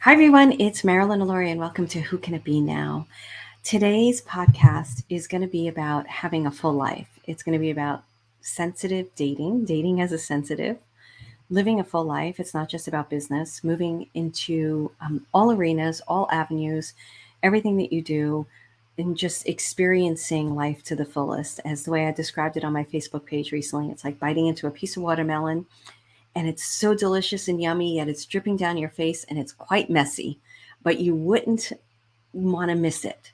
Hi, everyone. It's Marilyn Alori, and welcome to Who Can It Be Now? Today's podcast is going to be about having a full life. It's going to be about sensitive dating as a sensitive, living a full life. It's not just about business, moving into all arenas, all avenues, everything that you do, and just experiencing life to the fullest. As the way I described it on my Facebook page recently, it's like biting into a piece of watermelon and it's so delicious and yummy, yet it's dripping down your face and it's quite messy, but you wouldn't want to miss it.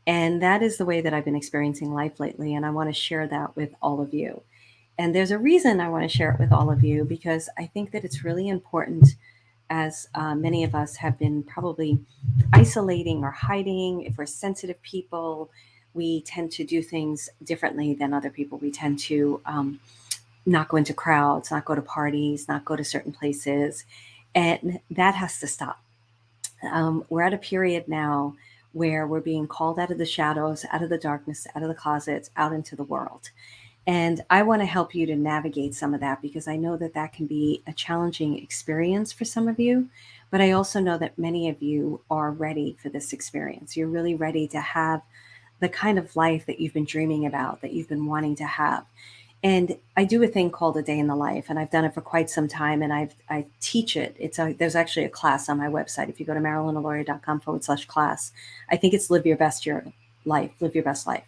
And that is the way that I've been experiencing life lately. And I want to share that with all of you. And there's a reason I want to share it with all of you because I think that it's really important, as many of us have been probably isolating or hiding. If we're sensitive people, we tend to do things differently than other people. We tend to not go into crowds, not go to parties, not go to certain places. And that has to stop. We're at a period now where we're being called out of the shadows, out of the darkness, out of the closets, out into the world. And I want to help you to navigate some of that because I know that that can be a challenging experience for some of you. But I also know that many of you are ready for this experience. You're really ready to have the kind of life that you've been dreaming about, that you've been wanting to have. And I do a thing called a day in the life, and I've done it for quite some time, and I teach it. There's actually a class on my website. If you go to marilynaloria.com/class, I think it's live your best your life, live your best life.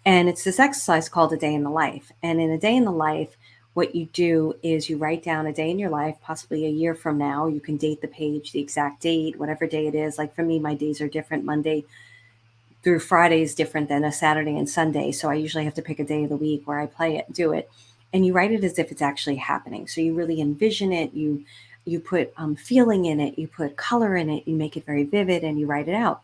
And it's this exercise called a day in the life. And in a day in the life, what you do is you write down a day in your life, possibly a year from now. You can date the page, the exact date, whatever day it is. Like for me, my days are different. Monday through Friday is different than a Saturday and Sunday. So I usually have to pick a day of the week where I do it. And you write it as if it's actually happening. So you really envision it. You put feeling in it. You put color in it. You make it very vivid, and you write it out.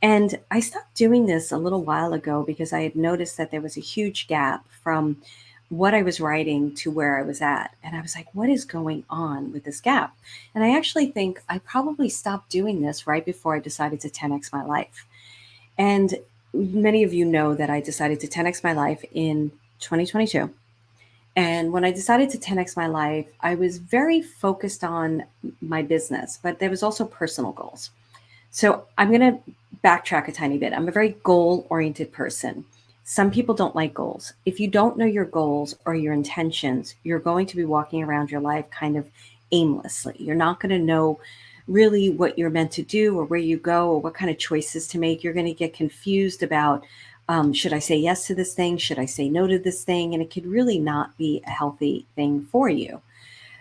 And I stopped doing this a little while ago because I had noticed that there was a huge gap from what I was writing to where I was at. And I was like, what is going on with this gap? And I actually think I probably stopped doing this right before I decided to 10x my life. And many of you know that I decided to 10x my life in 2022. And when I decided to 10x my life, I was very focused on my business, but there was also personal goals. So I'm going to backtrack a tiny bit. I'm a very goal oriented person. Some people don't like goals. If you don't know your goals or your intentions, you're going to be walking around your life kind of aimlessly. You're not going to know really what you're meant to do or where you go or what kind of choices to make. You're going to get confused about should I say yes to this thing? Should I say no to this thing? And it could really not be a healthy thing for you.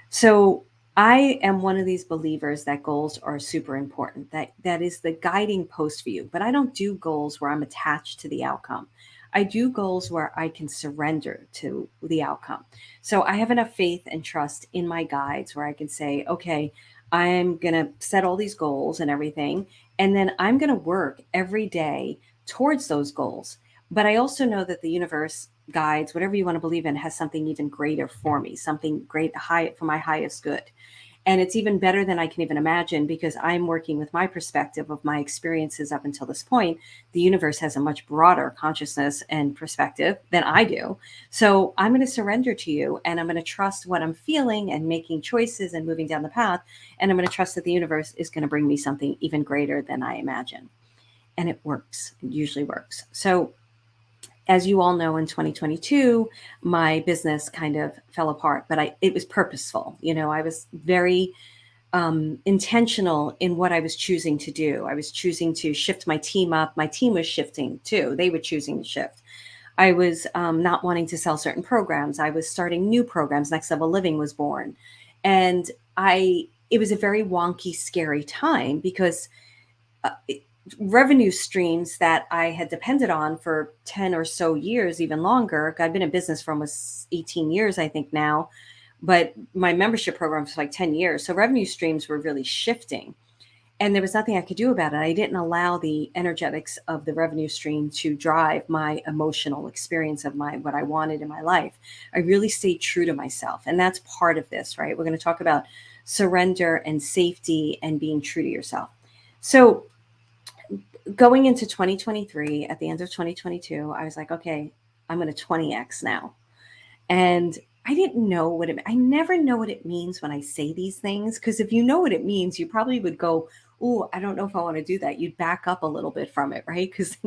So I am one of these believers that goals are super important. That is the guiding post for you. But I don't do goals where I'm attached to the outcome. I do goals where I can surrender to the outcome. So I have enough faith and trust in my guides where I can say, okay, I'm going to set all these goals and everything. And then I'm going to work every day towards those goals. But I also know that the universe, guides, whatever you want to believe in, has something even greater for me, something great, high for my highest good. And it's even better than I can even imagine because I'm working with my perspective of my experiences up until this point. The universe has a much broader consciousness and perspective than I do. So I'm going to surrender to you and I'm going to trust what I'm feeling and making choices and moving down the path. And I'm going to trust that the universe is going to bring me something even greater than I imagine. And it works. It usually works. So as you all know, in 2022, my business kind of fell apart, but it was purposeful. You know, I was very intentional in what I was choosing to do. I was choosing to shift my team up. My team was shifting too. They were choosing to shift. I was not wanting to sell certain programs. I was starting new programs. Next Level Living was born. And it was a very wonky, scary time because uh, revenue streams that I had depended on for 10 or so years, even longer. I've been in business for almost 18 years, I think now, but my membership program was like 10 years. So revenue streams were really shifting and there was nothing I could do about it. I didn't allow the energetics of the revenue stream to drive my emotional experience of what I wanted in my life. I really stayed true to myself. And that's part of this, right? We're going to talk about surrender and safety and being true to yourself. So going into 2023, at the end of 2022, I was like, okay, I'm going to 20x now. And I didn't know what I never know what it means when I say these things, because if you know what it means, you probably would go, "Oh, I don't know if I want to do that." You'd back up a little bit from it, right? Because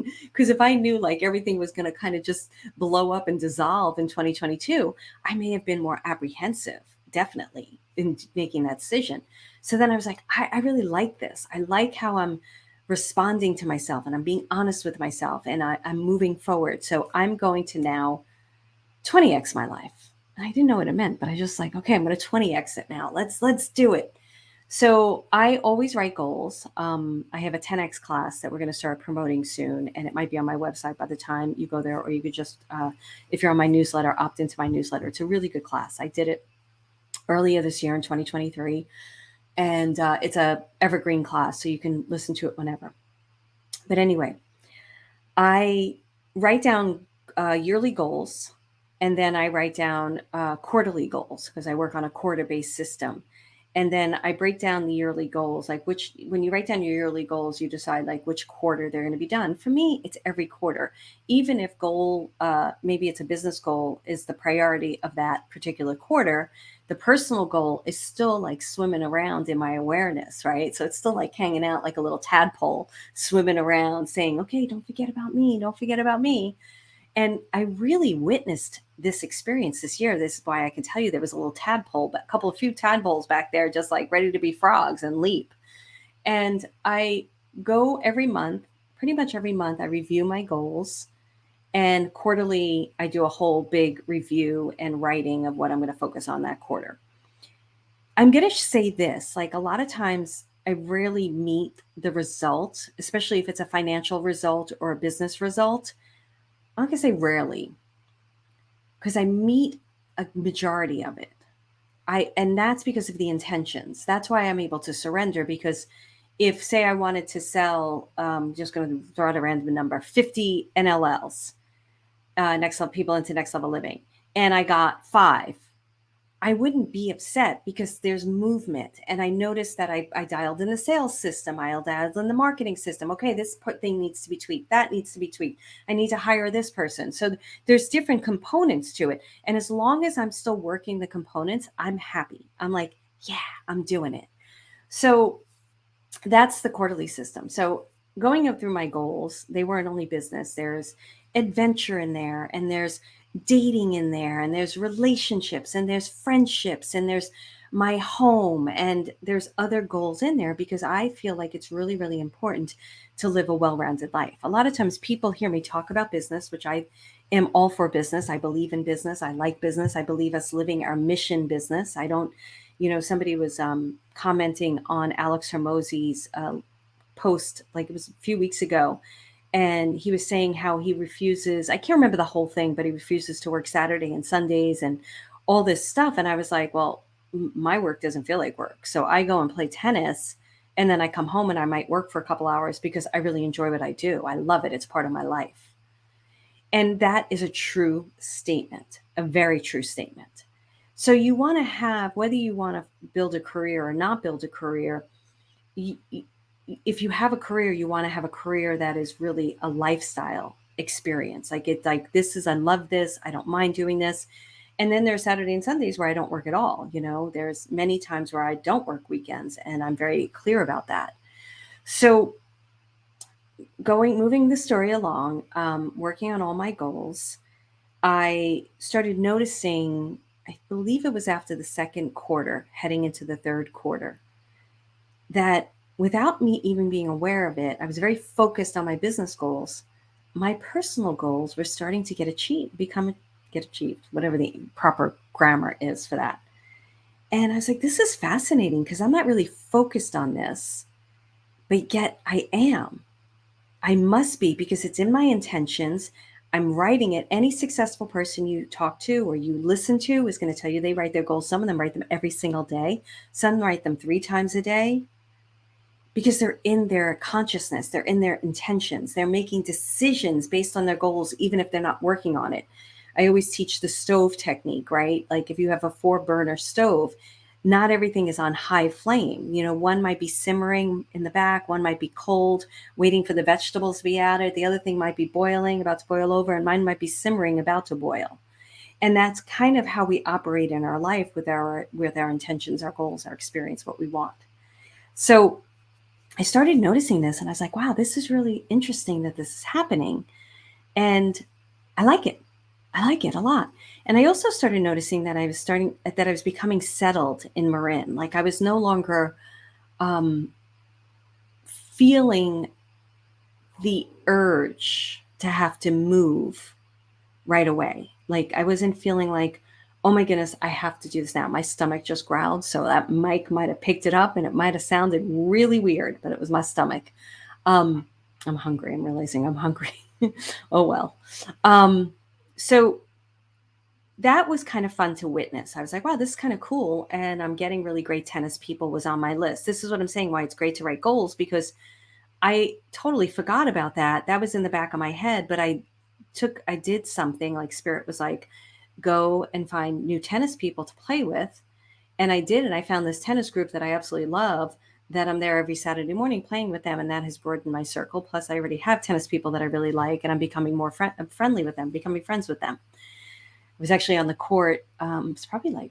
if I knew like everything was going to kind of just blow up and dissolve in 2022, I may have been more apprehensive, definitely, in making that decision. So then I was like, I really like this. I like how I'm responding to myself and I'm being honest with myself and I'm moving forward. So I'm going to now 20x my life. And I didn't know what it meant, but I just like, okay, I'm going to 20x it now. Let's do it. So I always write goals. I have a 10x class that we're going to start promoting soon, and it might be on my website by the time you go there, or you could just, if you're on my newsletter, opt into my newsletter. It's a really good class. I did it earlier this year in 2023, and it's a evergreen class, so you can listen to it whenever. But anyway, I write down yearly goals, and then I write down quarterly goals because I work on a quarter-based system. And then I break down the yearly goals, like when you write down your yearly goals, you decide like which quarter they're going to be done. For me, it's every quarter. Even if maybe it's a business goal, is the priority of that particular quarter, the personal goal is still like swimming around in my awareness, right? So it's still like hanging out like a little tadpole swimming around saying, okay, don't forget about me. Don't forget about me. And I really witnessed this experience this year. This is why I can tell you there was a little tadpole, but a few tadpoles back there, just like ready to be frogs and leap. And I go every month, pretty much every month, I review my goals. And quarterly, I do a whole big review and writing of what I'm going to focus on that quarter. I'm going to say this, like a lot of times I rarely meet the result, especially if it's a financial result or a business result. I'm going to say rarely because I meet a majority of it. And that's because of the intentions. That's why I'm able to surrender, because if say I wanted to sell, just going to throw out a random number, 50 NLLs, next level people into next level living, and I got 5, I wouldn't be upset because there's movement. And I noticed that I dialed in the sales system. I dialed in the marketing system. Okay, this thing needs to be tweaked. That needs to be tweaked. I need to hire this person. So there's different components to it. And as long as I'm still working the components, I'm happy. I'm like, yeah, I'm doing it. So that's the quarterly system. So going up through my goals, they weren't only business. There's adventure in there, and there's dating in there, and there's relationships, and there's friendships, and there's my home, and there's other goals in there because I feel like it's really, really important to live a well-rounded life. A lot of times people hear me talk about business, which I am all for business. I believe in business. I like business. I believe us living our mission business. I don't, somebody was commenting on Alex Hermosi's post, like it was a few weeks ago, and he was saying how he refuses, I can't remember the whole thing, but he refuses to work Saturday and Sundays and all this stuff. And I was like, well, my work doesn't feel like work. So I go and play tennis, and then I come home and I might work for a couple hours because I really enjoy what I do. I love it. It's part of my life. And that is a true statement, a very true statement. So you want to have, whether you want to build a career or not build a career, if you have a career, you want to have a career that is really a lifestyle experience. Like it's like, this is, I love this. I don't mind doing this. And then there's Saturday and Sundays where I don't work at all. There's many times where I don't work weekends, and I'm very clear about that. So moving the story along, working on all my goals, I started noticing, I believe it was after the second quarter, heading into the third quarter, that without me even being aware of it, I was very focused on my business goals. My personal goals were starting to get achieved, whatever the proper grammar is for that. And I was like, this is fascinating because I'm not really focused on this, but yet I am. I must be, because it's in my intentions. I'm writing it. Any successful person you talk to or you listen to is going to tell you they write their goals. Some of them write them every single day. Some write them 3 times a day because they're in their consciousness. They're in their intentions. They're making decisions based on their goals, even if they're not working on it. I always teach the stove technique, right? Like if you have a 4-burner stove, not everything is on high flame. One might be simmering in the back, one might be cold, waiting for the vegetables to be added. The other thing might be boiling, about to boil over, and mine might be simmering, about to boil. And that's kind of how we operate in our life with our intentions, our goals, our experience, what we want. So I started noticing this and I was like, wow, this is really interesting that this is happening. And I like it. I like it a lot. And I also started noticing that I was becoming settled in Marin. Like I was no longer um, feeling the urge to have to move right away. Like I wasn't feeling like, oh my goodness, I have to do this now. My stomach just growled. So that mic might have picked it up and it might have sounded really weird, but it was my stomach. Um, I'm hungry. I'm realizing I'm hungry. Oh well. Um, so that was kind of fun to witness. I was like, wow, this is kind of cool. And I'm getting really great tennis people was on my list. This is what I'm saying, why it's great to write goals, because I totally forgot about that. That was in the back of my head, but I did something like Spirit was like, go and find new tennis people to play with. And I did. And I found this tennis group that I absolutely love that I'm there every Saturday morning playing with them. And that has broadened my circle. Plus, I already have tennis people that I really like, and I'm becoming more friendly with them, becoming friends with them. I was actually on the court. It's probably like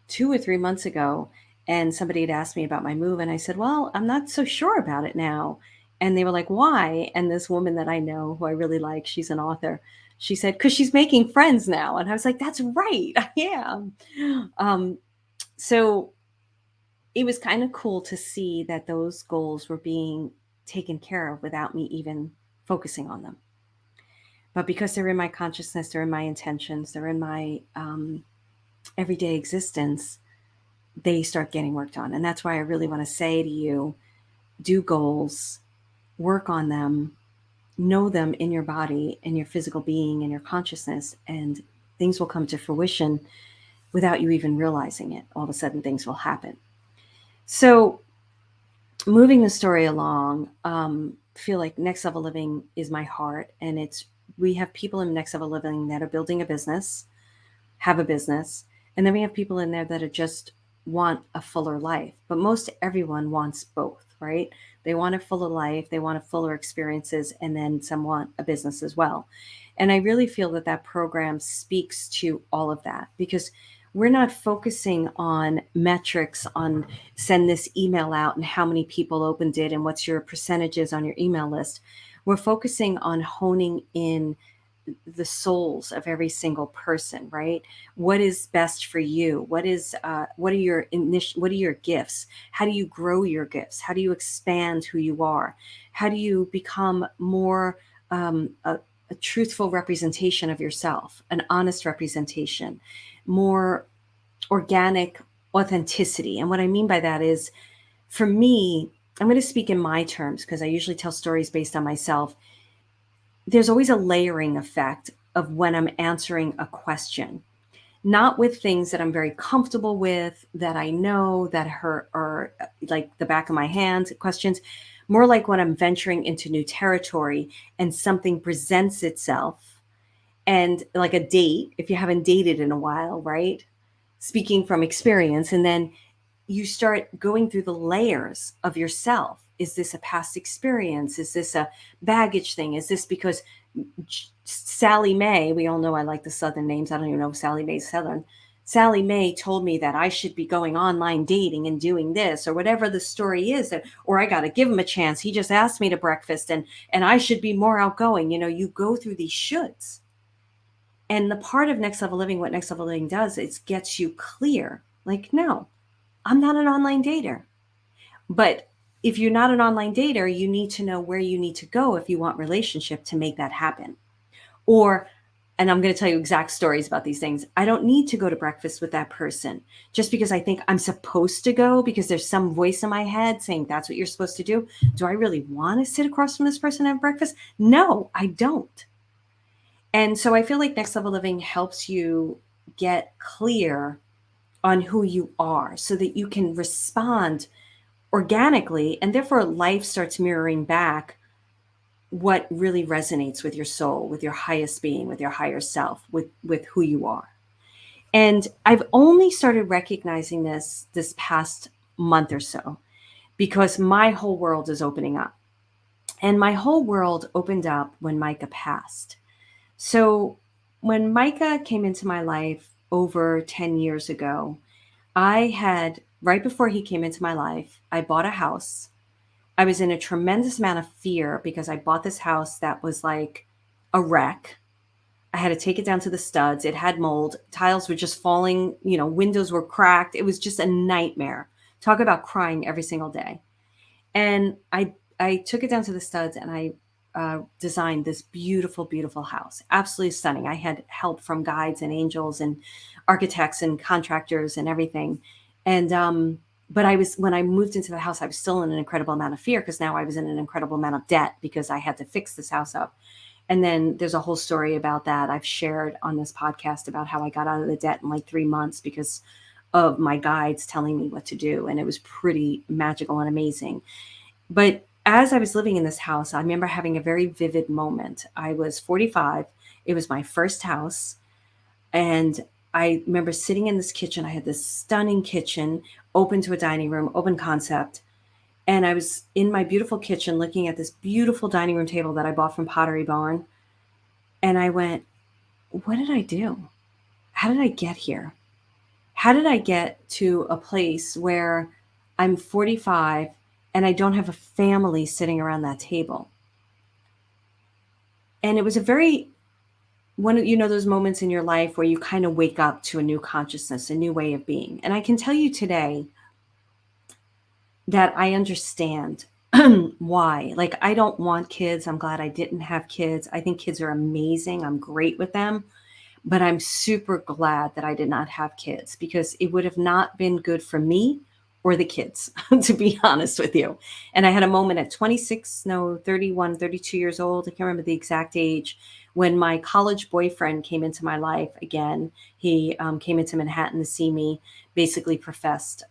2 or 3 months ago, and somebody had asked me about my move, and I said, well, I'm not so sure about it now. And they were like, why? And this woman that I know who I really like, she's an author, she said, because she's making friends now. And I was like, that's right, I am. So it was kind of cool to see that those goals were being taken care of without me even focusing on them. But because they're in my consciousness, they're in my intentions, they're in my everyday existence, they start getting worked on. And that's why I really want to say to you, do goals, work on them, know them in your body, in your physical being, in your consciousness, and things will come to fruition without you even realizing it. All of a sudden, things will happen. So, moving the story along, feel like Next Level Living is my heart, and we have people in Next Level Living that are building a business, have a business, and then we have people in there that are just want a fuller life. But most everyone wants both, right? They want a fuller life, they want a fuller experiences, and then some want a business as well. And I really feel that that program speaks to all of that, because we're not focusing on metrics on send this email out and how many people opened it and what's your percentages on your email list. We're focusing on honing in the souls of every single person, right? What is best for you? What are your gifts? How do you grow your gifts? How do you expand who you are? How do you become more a truthful representation of yourself, an honest representation, more organic authenticity? And what I mean by that is, for me, I'm going to speak in my terms because I usually tell stories based on myself. There's always a layering effect of when I'm answering a question, not with things that I'm very comfortable with, that I know that are like the back of my hand questions, more like when I'm venturing into new territory and something presents itself, and like a date, if you haven't dated in a while, right? Speaking from experience, and then you start going through the layers of yourself. Is this a past experience? Is this a baggage thing? Is this because Sally Mae, we all know I like the Southern names. I don't even know if Sally Mae's Southern. Sally Mae told me that I should be going online dating and doing this, or whatever the story is, that, or I got to give him a chance. He just asked me to breakfast, and I should be more outgoing. You go through these shoulds. And the part of Next Level Living, what Next Level Living does, is gets you clear. Like, no, I'm not an online dater. But if you're not an online dater, you need to know where you need to go if you want relationship to make that happen. Or, and I'm going to tell you exact stories about these things. I don't need to go to breakfast with that person just because I think I'm supposed to go, because there's some voice in my head saying that's what you're supposed to do. Do I really want to sit across from this person and have breakfast? No, I don't. And so I feel like Next Level Living helps you get clear on who you are so that you can respond organically, and therefore life starts mirroring back what really resonates with your soul, with your highest being, with your higher self, with who you are. And I've only started recognizing this past month or so, because my whole world is opening up. And my whole world opened up when Micah passed. So when Micah came into my life over 10 years ago, I had, right before he came into my life, I bought a house. I was in a tremendous amount of fear because I bought this house that was like a wreck. I had to take it down to the studs. It had mold. Tiles were just falling, windows were cracked. It was just a nightmare. Talk about crying every single day. And I took it down to the studs and I designed this beautiful, beautiful house. Absolutely stunning. I had help from guides and angels and architects and contractors and everything. And but when I moved into the house, I was still in an incredible amount of fear because now I was in an incredible amount of debt because I had to fix this house up. And then there's a whole story about that I've shared on this podcast about how I got out of the debt in like 3 months because of my guides telling me what to do. And it was pretty magical and amazing. But as I was living in this house, I remember having a very vivid moment. I was 45. It was my first house. And I remember sitting in this kitchen. I had this stunning kitchen, open to a dining room, open concept. And I was in my beautiful kitchen looking at this beautiful dining room table that I bought from Pottery Barn. And I went, what did I do? How did I get here? How did I get to a place where I'm 45 and I don't have a family sitting around that table? And it was a very one of those moments in your life where you kind of wake up to a new consciousness, a new way of being. And I can tell you today that I understand why. Like, I don't want kids. I'm glad I didn't have kids. I think kids are amazing. I'm great with them. But I'm super glad that I did not have kids because it would have not been good for me or the kids, to be honest with you. And I had a moment at 26, no, 31, 32 years old. I can't remember the exact age when my college boyfriend came into my life again. He came into Manhattan to see me, basically professed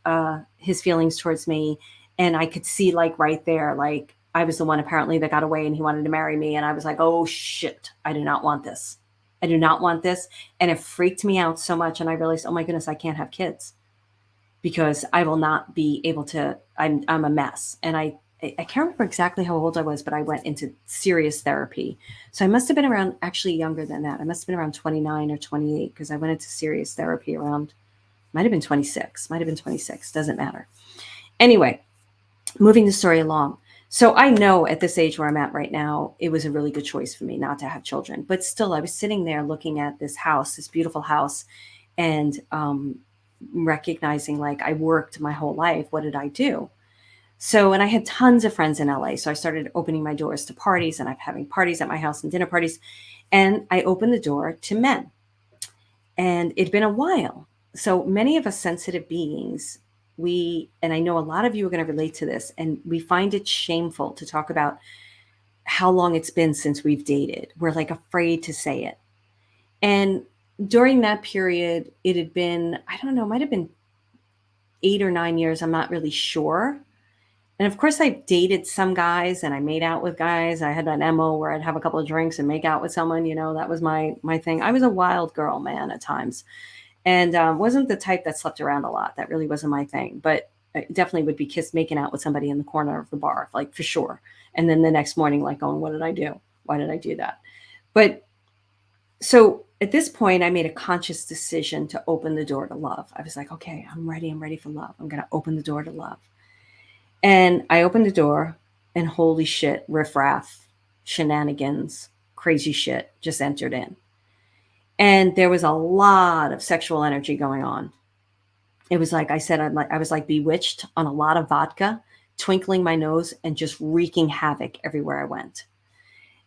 his feelings towards me. And I could see like right there, like I was the one apparently that got away and he wanted to marry me. And I was like, oh shit, I do not want this. I do not want this. And it freaked me out so much. And I realized, oh my goodness, I can't have kids because I will not be able to. I'm a mess. And I can't remember exactly how old I was, but I went into serious therapy. So I must have been around actually younger than that. I must have been around 29 or 28 because I went into serious therapy around, might have been 26, doesn't matter. Anyway, moving the story along. So I know at this age where I'm at right now, it was a really good choice for me not to have children. But still, I was sitting there looking at this house, this beautiful house, and recognizing like I worked my whole life. What did I do? So, and I had tons of friends in LA. So I started opening my doors to parties and I'm having parties at my house and dinner parties. And I opened the door to men. And it'd been a while. So many of us sensitive beings, and I know a lot of you are going to relate to this, and we find it shameful to talk about how long it's been since we've dated. We're like afraid to say it. And during that period, it had been, I don't know, it might have been 8 or 9 years. I'm not really sure. And of course, I dated some guys and I made out with guys. I had an MO where I'd have a couple of drinks and make out with someone. That was my thing. I was a wild girl, man, at times. And wasn't the type that slept around a lot. That really wasn't my thing. But I definitely would be making out with somebody in the corner of the bar, like for sure. And then the next morning, like going, what did I do? Why did I do that? But so at this point, I made a conscious decision to open the door to love. I was like, okay, I'm ready. I'm ready for love. I'm going to open the door to love. And I opened the door and holy shit, riffraff, shenanigans, crazy shit just entered in. And there was a lot of sexual energy going on. It was like I said, I was like bewitched on a lot of vodka, twinkling my nose and just wreaking havoc everywhere I went.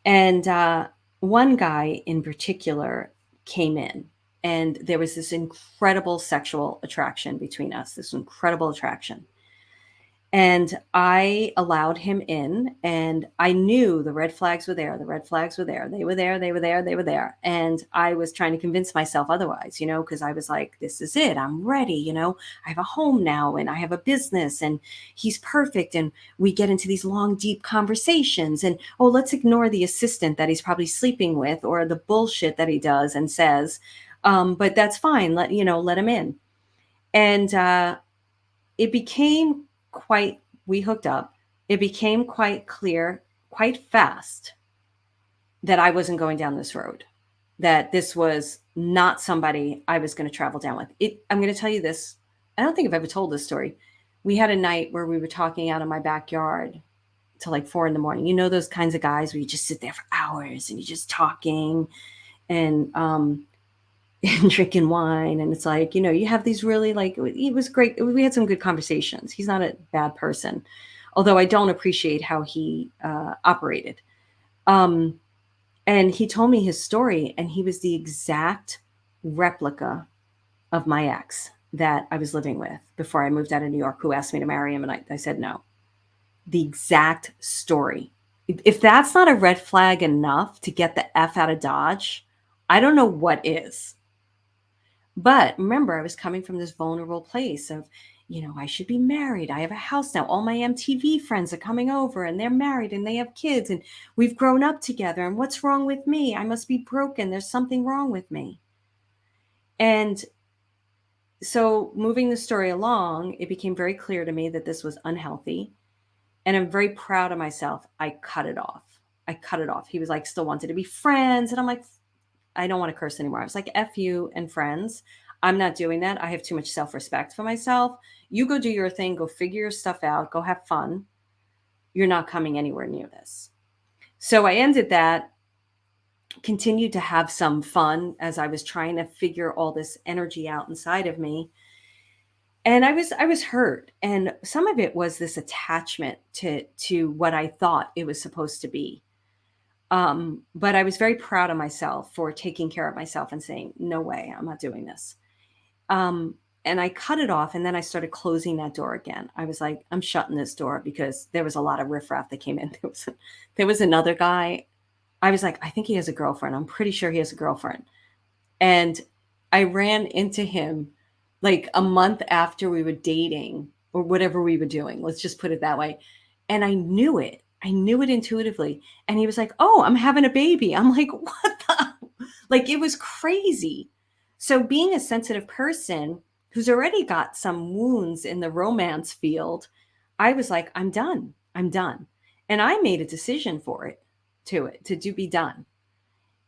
And one guy in particular came in, and there was this incredible sexual attraction between us, this incredible attraction. And I allowed him in, and I knew the red flags were there. The red flags were there. They were there. They were there. They were there. And I was trying to convince myself otherwise, because I was like, this is it. I'm ready. I have a home now and I have a business and he's perfect. And we get into these long, deep conversations and, oh, let's ignore the assistant that he's probably sleeping with or the bullshit that he does and says. But that's fine. Let him in. And it became we hooked up. It became quite clear, quite fast, that I wasn't going down this road. that this was not somebody I was going to travel down with. I'm going to tell you this. I don't think I've ever told this story. We had a night where we were talking out in my backyard till like 4 in the morning. You know, those kinds of guys where you just sit there for hours and you're just talking and, and drinking wine. And it's like, you have these really like, it was great. We had some good conversations. He's not a bad person, although I don't appreciate how he operated. Um, and he told me his story, and he was the exact replica of my ex that I was living with before I moved out of New York, who asked me to marry him. And I said no. The exact story. If that's not a red flag enough to get the F out of Dodge, I don't know what is. But remember, I was coming from this vulnerable place of, I should be married. I have a house now. All my MTV friends are coming over and they're married and they have kids and we've grown up together. And what's wrong with me? I must be broken. There's something wrong with me. And so, moving the story along, it became very clear to me that this was unhealthy. And I'm very proud of myself. I cut it off. I cut it off. He was like, still wanted to be friends. And I'm like, I don't want to curse anymore. I was like, F you and friends. I'm not doing that. I have too much self respect for myself. You go do your thing, go figure your stuff out, go have fun. You're not coming anywhere near this. So I ended that, continued to have some fun as I was trying to figure all this energy out inside of me. And I was hurt. And some of it was this attachment to what I thought it was supposed to be. But I was very proud of myself for taking care of myself and saying, no way, I'm not doing this. And I cut it off, and then I started closing that door again. I was like, I'm shutting this door because there was a lot of riffraff that came in. There was another guy. I was like, I think he has a girlfriend. I'm pretty sure he has a girlfriend. And I ran into him like a month after we were dating or whatever we were doing. Let's just put it that way. And I knew it. I knew it intuitively. And he was like, oh, I'm having a baby. I'm like, what the? Like, it was crazy. So, being a sensitive person who's already got some wounds in the romance field, I was like, I'm done. I'm done. And I made a decision for it to do be done.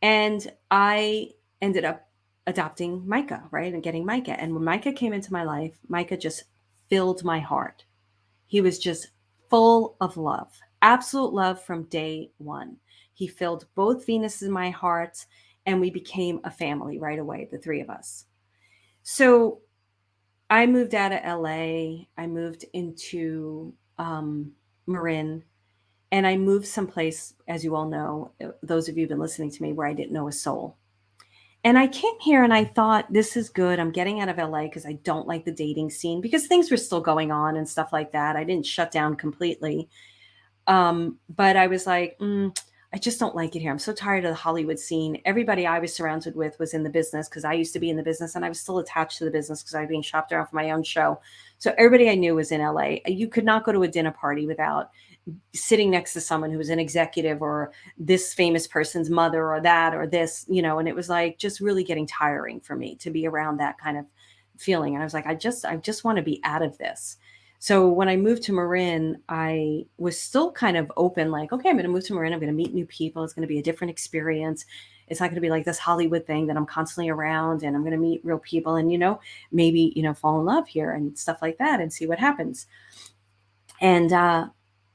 And I ended up adopting Micah, right? And getting Micah. And when Micah came into my life, Micah just filled my heart. He was just full of love, absolute love from day one. He filled both Venus in my heart, and we became a family right away, the three of us. So I moved out of LA. I moved into Marin, and I moved someplace, as you all know, those of you who've been listening to me, where I didn't know a soul. And I came here and I thought, this is good. I'm getting out of LA because I don't like the dating scene because things were still going on and stuff like that. I didn't shut down completely. But I was like, I just don't like it here. I'm so tired of the Hollywood scene. Everybody I was surrounded with was in the business because I used to be in the business and I was still attached to the business because I was being shopped around for my own show. So everybody I knew was in LA. You could not go to a dinner party without sitting next to someone who was an executive or this famous person's mother or that or this, and it was like just really getting tiring for me to be around that kind of feeling. And I was like, I just want to be out of this. So when I moved to Marin, I was still kind of open, like, okay, I'm going to move to Marin. I'm going to meet new people. It's going to be a different experience. It's not going to be like this Hollywood thing that I'm constantly around, and I'm going to meet real people and, maybe, fall in love here and stuff like that and see what happens. And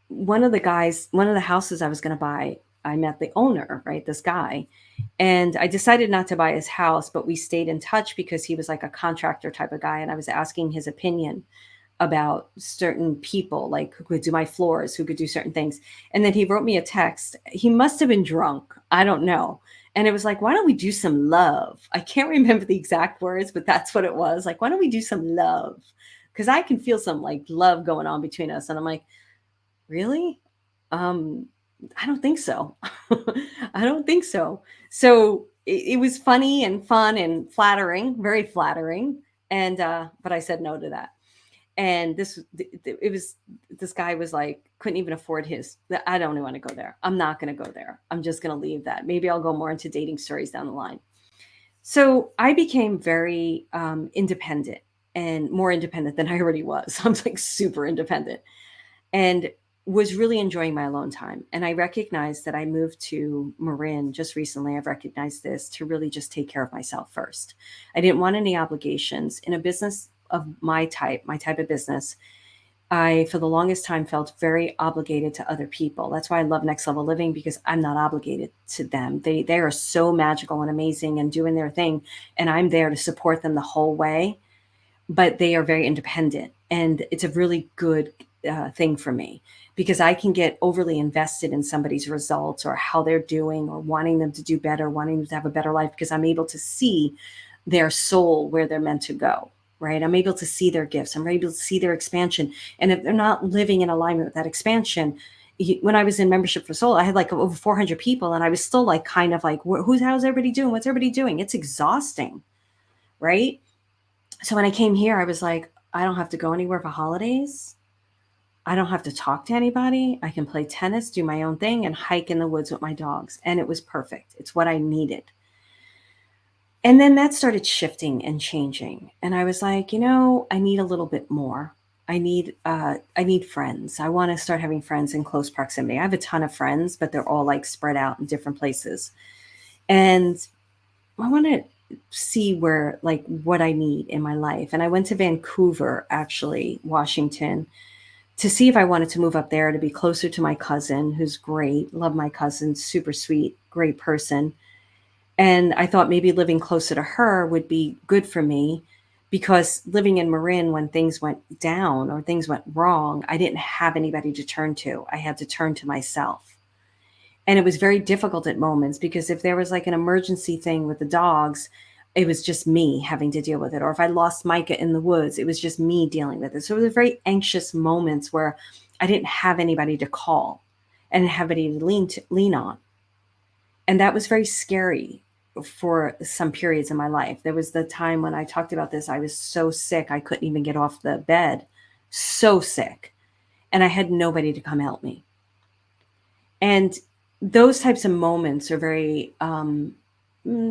one of the houses I was going to buy, I met the owner, right? This guy. And I decided not to buy his house, but we stayed in touch because he was like a contractor type of guy. And I was asking his opinion about certain people, like who could do my floors, who could do certain things. And then he wrote me a text. He must have been drunk. I don't know. And it was like, why don't we do some love? I can't remember the exact words, but that's what it was. Like, why don't we do some love? Because I can feel some like love going on between us. And I'm like, really? Um, I don't think so. I don't think so. So it was funny and fun and flattering, very flattering. And but I said no to that. And this guy was like, couldn't even afford his. I don't even want to go there. I'm not going to go there. I'm just going to leave that. Maybe I'll go more into dating stories down the line. So I became very independent and more independent than I already was. I was like super independent. And was really enjoying my alone time. And I recognized that I moved to Marin just recently. I've recognized this to really just take care of myself first. I didn't want any obligations in a business of my type of business. I, for the longest time, felt very obligated to other people. That's why I love Next Level Living, because I'm not obligated to them. They are so magical and amazing and doing their thing, and I'm there to support them the whole way. But they are very independent, and it's a really good thing for me, because I can get overly invested in somebody's results or how they're doing or wanting them to do better, wanting them to have a better life, because I'm able to see their soul where they're meant to go. Right. I'm able to see their gifts. I'm able to see their expansion. And if they're not living in alignment with that expansion, when I was in Membership for Soul, I had like over 400 people, and I was still like, kind of like, how's everybody doing? What's everybody doing? It's exhausting. Right. So when I came here, I was like, I don't have to go anywhere for holidays. I don't have to talk to anybody. I can play tennis, do my own thing, and hike in the woods with my dogs. And it was perfect. It's what I needed. And then that started shifting and changing. And I was like, I need a little bit more. I need friends. I want to start having friends in close proximity. I have a ton of friends, but they're all like spread out in different places. And I want to see where, like, what I need in my life. And I went to Vancouver, actually, Washington, to see if I wanted to move up there to be closer to my cousin, who's great. Love my cousin, super sweet, great person. And I thought maybe living closer to her would be good for me, because living in Marin, when things went down or things went wrong, I didn't have anybody to turn to. I had to turn to myself. And it was very difficult at moments, because if there was like an emergency thing with the dogs, it was just me having to deal with it. Or if I lost Micah in the woods, it was just me dealing with it. So it was very anxious moments where I didn't have anybody to call and have anybody to lean on. And that was very scary for some periods in my life. There was the time when I talked about this, I was so sick, I couldn't even get off the bed, so sick. And I had nobody to come help me. And those types of moments are very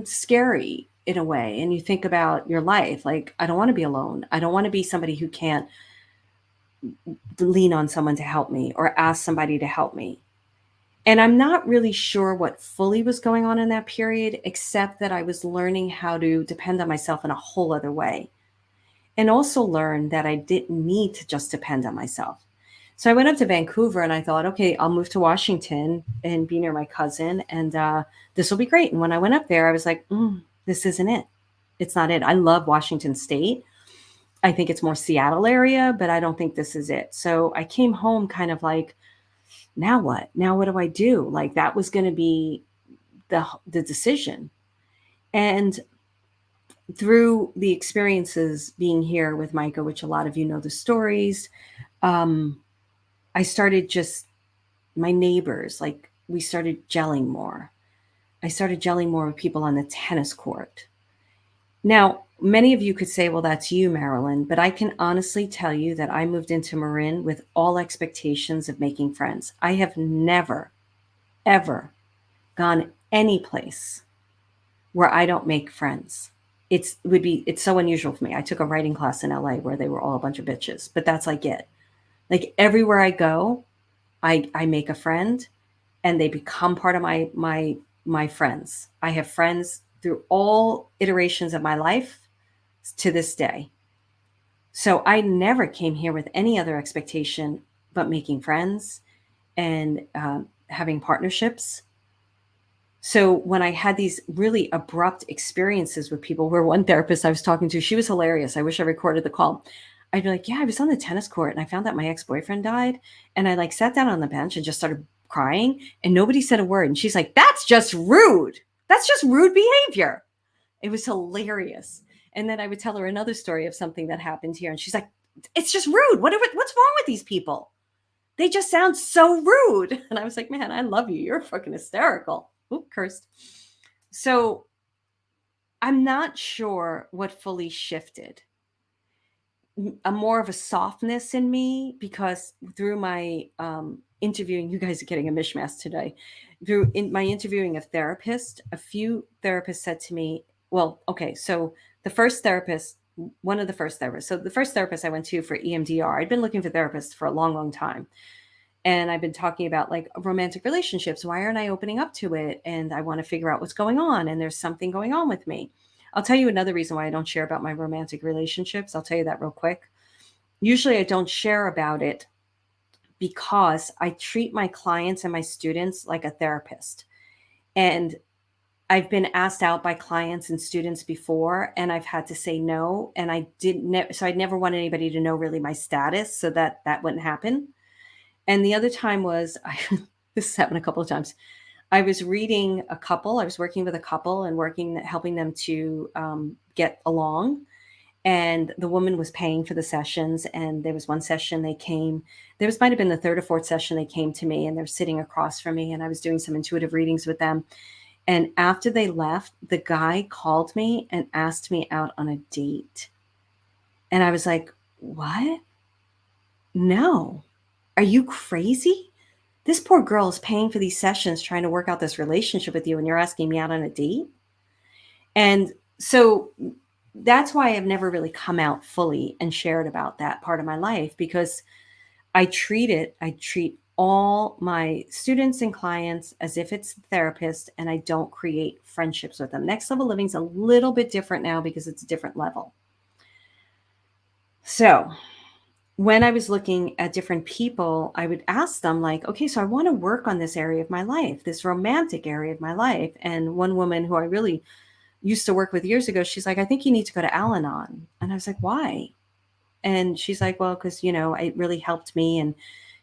scary in a way. And you think about your life, like, I don't want to be alone. I don't want to be somebody who can't lean on someone to help me or ask somebody to help me. And I'm not really sure what fully was going on in that period, except that I was learning how to depend on myself in a whole other way. And also learn that I didn't need to just depend on myself. So I went up to Vancouver and I thought, okay, I'll move to Washington and be near my cousin, and this will be great. And when I went up there, I was like, this isn't it. It's not it. I love Washington State. I think it's more Seattle area, but I don't think this is it. So I came home kind of like, now what? Now what do I do? Like, that was going to be the decision. And through the experiences being here with Micah, which a lot of you know the stories, um, I started just, my neighbors, like, we started gelling more. I started gelling more with people on the tennis court. Now, many of you could say, well, that's you, Marilyn, but I can honestly tell you that I moved into Marin with all expectations of making friends. I have never, ever gone any place where I don't make friends. It's so unusual for me. I took a writing class in LA where they were all a bunch of bitches, but that's like it. Like, everywhere I go, I make a friend, and they become part of my friends. I have friends through all iterations of my life to this day. So I never came here with any other expectation but making friends and having partnerships. So when I had these really abrupt experiences with people, where one therapist I was talking to, she was hilarious. I wish I recorded the call. I'd be like, yeah, I was on the tennis court and I found out my ex-boyfriend died. And I like sat down on the bench and just started crying, and nobody said a word. And she's like, that's just rude. That's just rude behavior. It was hilarious. And then I would tell her another story of something that happened here. And she's like, it's just rude. What's wrong with these people? They just sound so rude. And I was like, man, I love you. You're fucking hysterical. Oop, cursed. So I'm not sure what fully shifted. A more of a softness in me, because through my interviewing, you guys are getting a mishmash today. Through in my interviewing a therapist, a few therapists said to me, well, okay, so the first therapist, one of the first therapists, so the first therapist I went to for EMDR, I'd been looking for therapists for a long, long time. And I've been talking about like romantic relationships. Why aren't I opening up to it? And I want to figure out what's going on. And there's something going on with me. I'll tell you another reason why I don't share about my romantic relationships. I'll tell you that real quick. Usually I don't share about it because I treat my clients and my students like a therapist. And I've been asked out by clients and students before, and I've had to say no. And I didn't, so I never want anybody to know really my status so that that wouldn't happen. And the other time was, this has happened a couple of times. I was reading a couple, I was working with a couple and helping them to get along. And the woman was paying for the sessions. And there was one session they came, might have been the third or fourth session they came to me, and they're sitting across from me. And I was doing some intuitive readings with them. And after they left, the guy called me and asked me out on a date. And I was like, what? No. Are you crazy? This poor girl is paying for these sessions trying to work out this relationship with you, and you're asking me out on a date? And so that's why I've never really come out fully and shared about that part of my life, because I treat all my students and clients as if it's the therapist, and I don't create friendships with them. Next Level Living is a little bit different now because it's a different level. So when I was looking at different people, I would ask them like, okay, so I want to work on this area of my life, this romantic area of my life. And one woman who I really used to work with years ago, she's like, I think you need to go to Al-Anon. And I was like, why? And she's like, well, because, it really helped me. And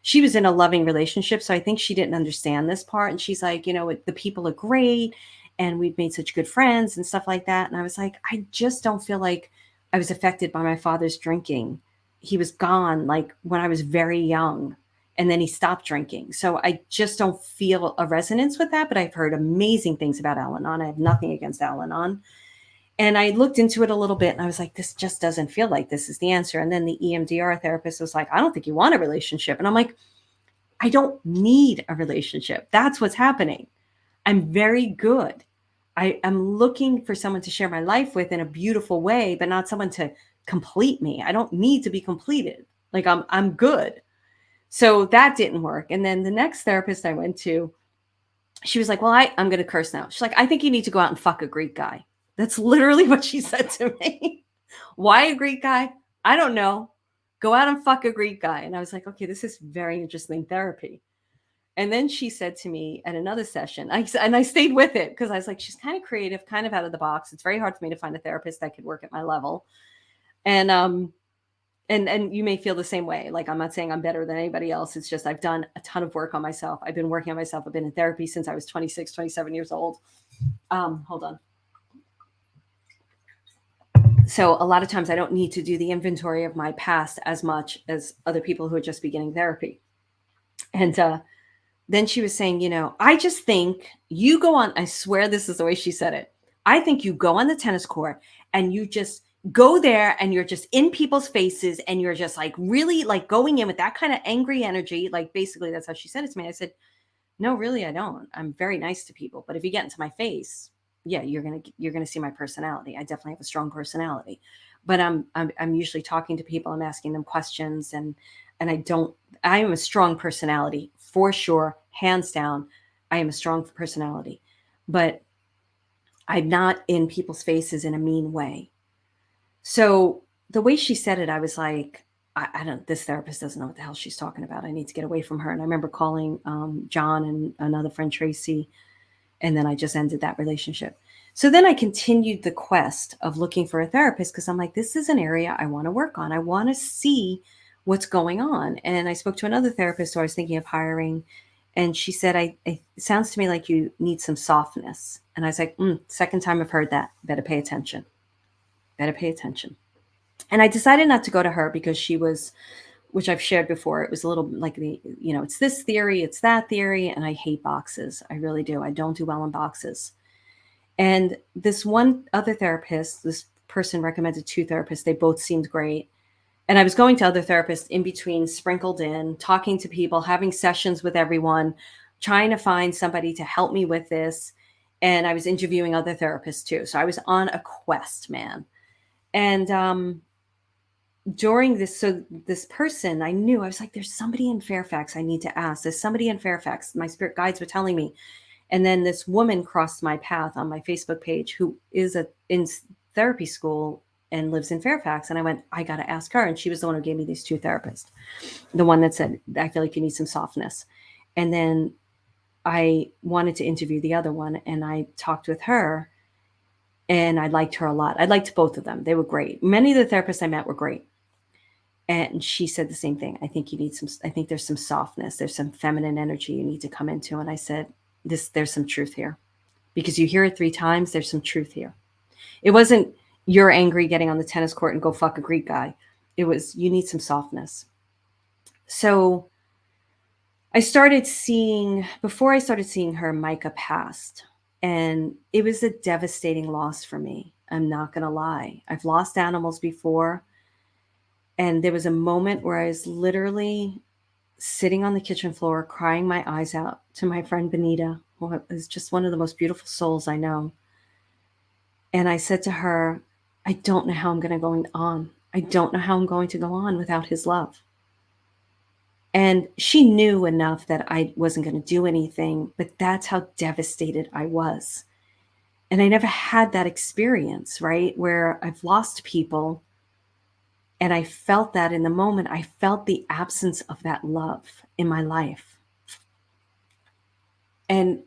she was in a loving relationship. So I think she didn't understand this part. And she's like, the people are great. And we've made such good friends and stuff like that. And I was like, I just don't feel like I was affected by my father's drinking. He was gone like when I was very young. And then he stopped drinking. So I just don't feel a resonance with that. But I've heard amazing things about Al-Anon. I have nothing against Al-Anon. And I looked into it a little bit and I was like, this just doesn't feel like this is the answer. And then the EMDR therapist was like, I don't think you want a relationship. And I'm like, I don't need a relationship. That's what's happening. I'm very good. I am looking for someone to share my life with in a beautiful way, but not someone to complete me. I don't need to be completed. Like I'm good. So that didn't work. And then the next therapist I went to, she was like, well, I'm going to curse now. She's like, I think you need to go out and fuck a Greek guy. That's literally what she said to me. Why a Greek guy? I don't know. Go out and fuck a Greek guy. And I was like, okay, this is very interesting therapy. And then she said to me at another session, and I stayed with it because I was like, she's kind of creative, kind of out of the box. It's very hard for me to find a therapist that could work at my level. And you may feel the same way. Like, I'm not saying I'm better than anybody else. It's just I've done a ton of work on myself. I've been working on myself. I've been in therapy since I was 26, 27 years old. Hold on. So a lot of times I don't need to do the inventory of my past as much as other people who are just beginning therapy. And then she was saying, I just think you go on, I swear this is the way she said it. I think you go on the tennis court and you just go there and you're just in people's faces and you're just like really like going in with that kind of angry energy. Like basically that's how she said it to me. I said, no, really, I don't. I'm very nice to people. But if you get into my face, yeah, you're gonna see my personality. I definitely have a strong personality. But I'm usually talking to people, I'm asking them questions, and I am a strong personality for sure, hands down. I am a strong personality. But I'm not in people's faces in a mean way. So the way she said it, I was like, I don't, this therapist doesn't know what the hell she's talking about. I need to get away from her. And I remember calling John and another friend, Tracy, and then I just ended that relationship. So then I continued the quest of looking for a therapist because I'm like, this is an area I want to work on. I want to see what's going on. And I spoke to another therapist who I was thinking of hiring. And she said, it sounds to me like you need some softness. And I was like, second time I've heard that. Better pay attention. Better pay attention. And I decided not to go to her because she was, which I've shared before, it was a little like it's this theory, it's that theory. And I hate boxes. I really do. I don't do well in boxes. And this one other therapist, this person recommended two therapists. They both seemed great. And I was going to other therapists in between, sprinkled in, talking to people, having sessions with everyone, trying to find somebody to help me with this. And I was interviewing other therapists too. So I was on a quest, man. And during this, so this person, I knew, I was like, there's somebody in Fairfax I need to ask. There's somebody in Fairfax. My spirit guides were telling me. And then this woman crossed my path on my Facebook page who is in therapy school and lives in Fairfax. And I went, I got to ask her. And she was the one who gave me these two therapists. The one that said, I feel like you need some softness. And then I wanted to interview the other one, and I talked with her, and I liked her a lot. I liked both of them. They were great. Many of the therapists I met were great. And she said the same thing. I think you need some, I think there's some softness. There's some feminine energy you need to come into. And I said, there's some truth here, because you hear it 3 times. There's some truth here. It wasn't you're angry getting on the tennis court and go fuck a Greek guy. It was, you need some softness. So before I started seeing her, Micah passed. And it was a devastating loss for me. I'm not going to lie. I've lost animals before. And there was a moment where I was literally sitting on the kitchen floor, crying my eyes out to my friend Benita, who is just one of the most beautiful souls I know. And I said to her, I don't know how I'm going to go on. I don't know how I'm going to go on without his love. And she knew enough that I wasn't going to do anything, but that's how devastated I was. And I never had that experience, right? Where I've lost people, and I felt that in the moment. I felt the absence of that love in my life. And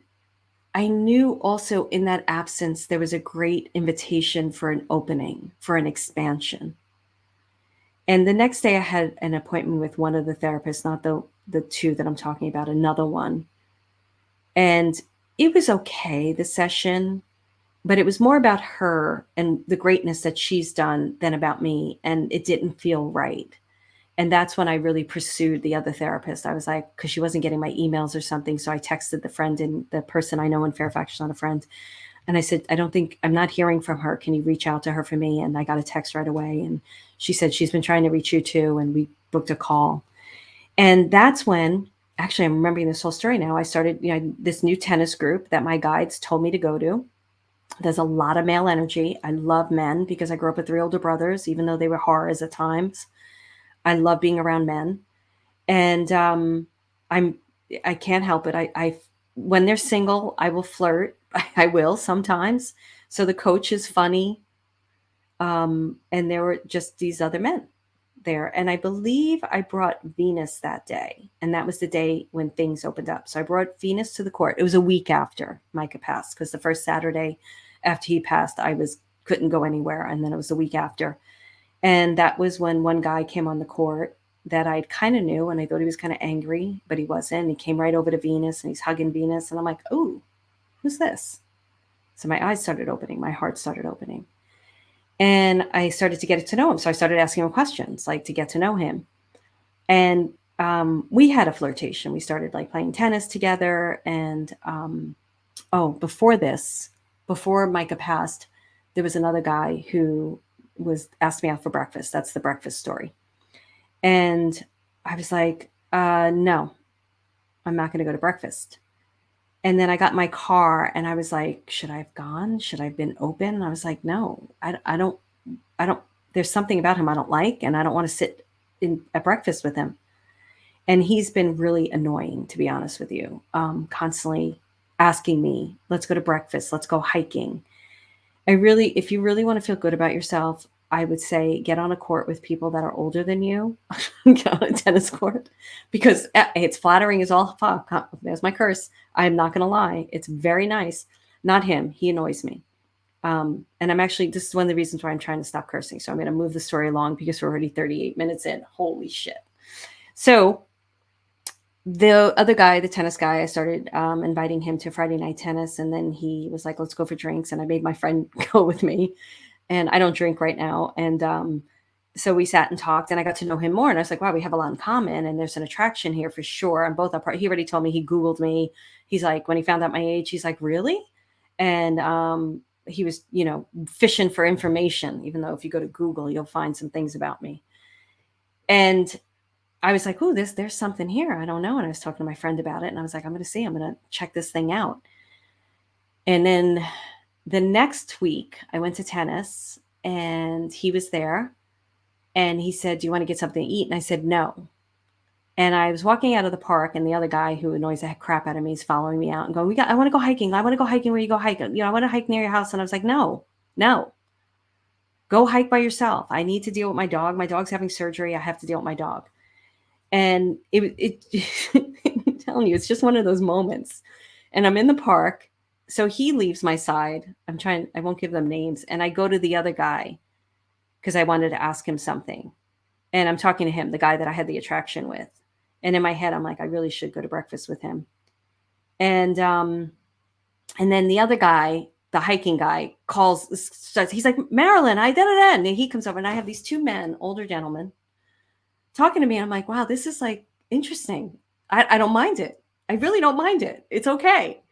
I knew also in that absence, there was a great invitation for an opening, for an expansion. And the next day I had an appointment with one of the therapists, not the two that I'm talking about, another one. And it was okay, the session, but it was more about her and the greatness that she's done than about me. And it didn't feel right. And that's when I really pursued the other therapist. I was like, because she wasn't getting my emails or something. So I texted the friend, and the person I know in Fairfax, she's not a friend. And I said, I'm not hearing from her. Can you reach out to her for me? And I got a text right away. And she said, she's been trying to reach you too. And we booked a call. And that's when, actually, I'm remembering this whole story now. I started, this new tennis group that my guides told me to go to. There's a lot of male energy. I love men because I grew up with 3 older brothers, even though they were horrors at times. I love being around men. And I can't help it. I when they're single, I will flirt. I will sometimes. So the coach is funny. And there were just these other men there. And I believe I brought Venus that day. And that was the day when things opened up. So I brought Venus to the court. It was a week after Micah passed, because the first Saturday after he passed, couldn't go anywhere. And then it was the week after. And that was when one guy came on the court that I kind of knew, and I thought he was kind of angry, but he wasn't. He came right over to Venus, and he's hugging Venus. And I'm like, oh, who's this? So my eyes started opening. My heart started opening. And I started to get to know him. So I started asking him questions, like to get to know him. And we had a flirtation. We started like playing tennis together. And before Micah passed, there was another guy who asked me out for breakfast. That's the breakfast story. And I was like, no, I'm not going to go to breakfast. And then I got in my car and I was like, should I have gone? Should I have been open? And I was like, no, I don't, there's something about him I don't like, and I don't want to sit at breakfast with him. And he's been really annoying, to be honest with you, constantly asking me, let's go to breakfast, let's go hiking. If you really want to feel good about yourself, I would say get on a court with people that are older than you. Get on a tennis court, because it's flattering as all fuck. There's my curse. I'm not going to lie. It's very nice. Not him. He annoys me. And this is one of the reasons why I'm trying to stop cursing. So I'm going to move the story along, because we're already 38 minutes in. Holy shit. So the other guy, the tennis guy, I started inviting him to Friday night tennis. And then he was like, let's go for drinks. And I made my friend go with me. And I don't drink right now. And so we sat and talked, and I got to know him more. And I was like, wow, we have a lot in common, and there's an attraction here for sure. On both our part. He already told me, he Googled me. He's like, when he found out my age, he's like, really? And he was, fishing for information, even though if you go to Google, you'll find some things about me. And I was like, oh, there's something here. I don't know. And I was talking to my friend about it, and I was like, I'm going to check this thing out. And then the next week I went to tennis, and he was there, And he said, do you want to get something to eat? And I said, no. And I was walking out of the park, and the other guy who annoys the crap out of me is following me out and going, I want to go hiking. I want to go hiking where you go hike. I want to hike near your house. And I was like, no, go hike by yourself. I need to deal with my dog. My dog's having surgery. I have to deal with my dog. And I'm telling you, it's just one of those moments. And I'm in the park. So he leaves my side. I won't give them names. And I go to the other guy because I wanted to ask him something. And I'm talking to him, the guy that I had the attraction with. And in my head, I'm like, I really should go to breakfast with him. And then the other guy, the hiking guy, starts, he's like, Marilyn, I da da da. And he comes over, and I have these two men, older gentlemen, talking to me. And I'm like, wow, this is like interesting. I don't mind it. I really don't mind it. It's okay.